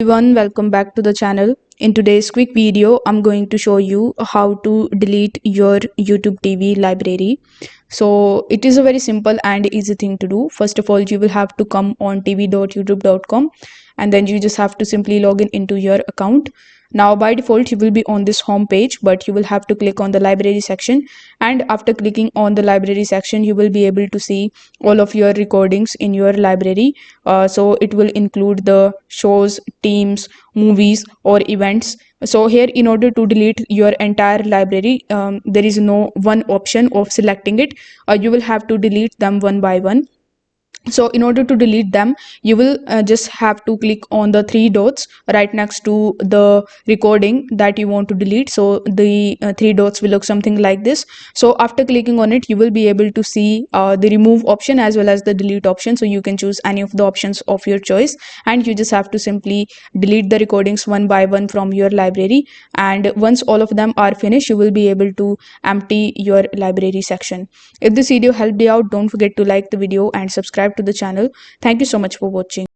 Everyone, welcome back to the channel. In today's quick video, I'm going to show you how to delete your YouTube TV library. So it is a very simple and easy thing to do. First of all, you will have to come on tv.youtube.com and then you just have to simply log in into your account. Now by default you will be on this home page, but you will have to click on the library section, and after clicking on the library section you will be able to see all of your recordings in your library. So it will include the shows, teams, movies or events. So here, in order to delete your entire library, there is no one option of selecting it. You will have to delete them one by one. So in order to delete them, you will just have to click on the three dots right next to the recording that you want to delete. So the three dots will look something like this. So after clicking on it, you will be able to see the remove option as well as the delete option. So you can choose any of the options of your choice, and you just have to simply delete the recordings one by one from your library. And once all of them are finished, you will be able to empty your library section. If this video helped you out, don't forget to like the video and subscribe to the channel. Thank you so much for watching.